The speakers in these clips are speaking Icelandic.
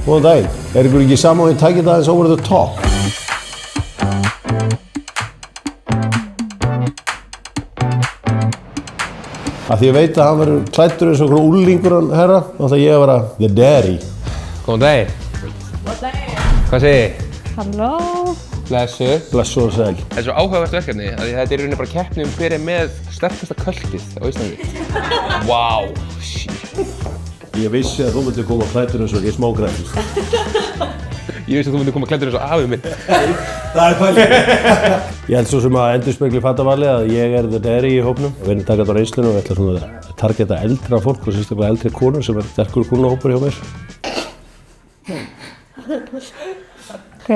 Góðan daginn. Ykkur ekki saman við takið það eins over the top? Af því ég veit að hann verður klæddur eins og einhver úllingur hann herra, þá ætla ég að vera the daddy. Góðan daginn. Góðan daginn. Hvað segir þið? Halló. Blessu. Blessu og sæl. Þetta er svo áhugavert verkefni, að þetta er í rauninni bara keppni hver er með sterkasta költið á Íslandi. Wow, shit. Ég vissi að þú myndir koma klæddur eins og ég smágræðist. Ég vissi að þú myndir koma klæddur eins og afið minn. Það er pælið. Ég held svo sem að endurspegli fattavalið að ég er the daddy í hópnum. Við erum takað á reynslunum og við ætlum svona að targeta eldra fólk og sérstaklega eldri konur sem er sterkur kúnahópur hjá mér. Ok.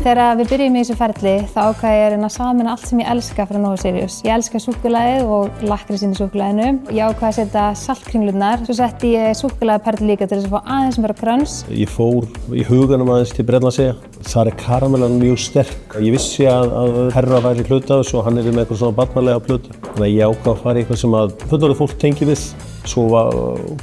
Þegar við byrjum í þessu ferli þá ákvað ég að reyna að sameina allt sem ég elska frá Nova Sirius. Ég elska súkkulaðið og lakkrísinn í súkkulaðinu. Ég ákvað að setja saltkringlurnar. Svo setti ég súkkulaðiperlu líka til þess að fá aðeins meira kröns. Ég fór í huganum aðeins til Bretlandseyja. Þar er karamellan mjög sterk. Ég vissi að herra væri hluti af þessu og hann er með eitthvað svona barnalega plötu. Þannig að ég ákvað að fara í eitthvað sem að fullorðið fólk tengi við. Svo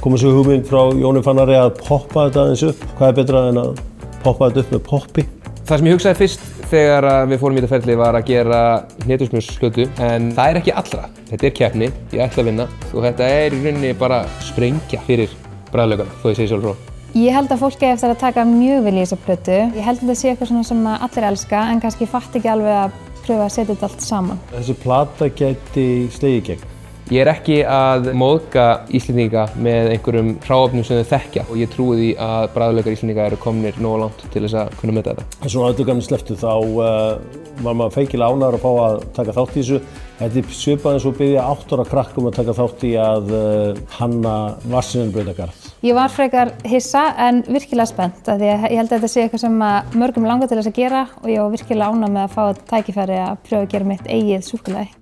kom þessu hugmynd frá Jóni Fannari að poppa þetta aðeins upp. Hvað er betra en að poppa þetta upp með poppi? Það sem ég hugsaði fyrst þegar við fórum í þetta ferli var að gera hnetusmjörsplötu, en það er ekki allra. Þetta er keppni, ég ætla að vinna og þetta er í rauninni bara sprengja fyrir bragðlaukana, þó ég segi sjálf frá. Ég held að fólk eigi eftir að taka mjög vel í þessa plötu. Ég held að þetta sé eitthvað sem allir elska en kannski fatt ekki alveg að pröfa að setja þetta allt saman. Þessi plata gæti slegið í gegn. Ég er ekki að móðga Íslendinga með einhverjum hráefnum sem þau þekkja og ég trúi því að bragðlaukar Íslendinga eru komnir nógu langt til þess að kunna meta þetta. En svona öllu gamni slepptu þá var maður feikilega ánægður að fá að taka þátt í þessu. Þetta er svipað eins og biðja 8 ára krakkum að taka þátt í að hanna Vatnsmýrinbrautargarð. Ég var frekar hissa en virkilega spennt af því að ég held að þetta sé eitthvað sem mörgum langar til þess að gera og ég var virkilega ánægð með að fá tækifæri að pröfa að gera mitt eigið súkkulaði.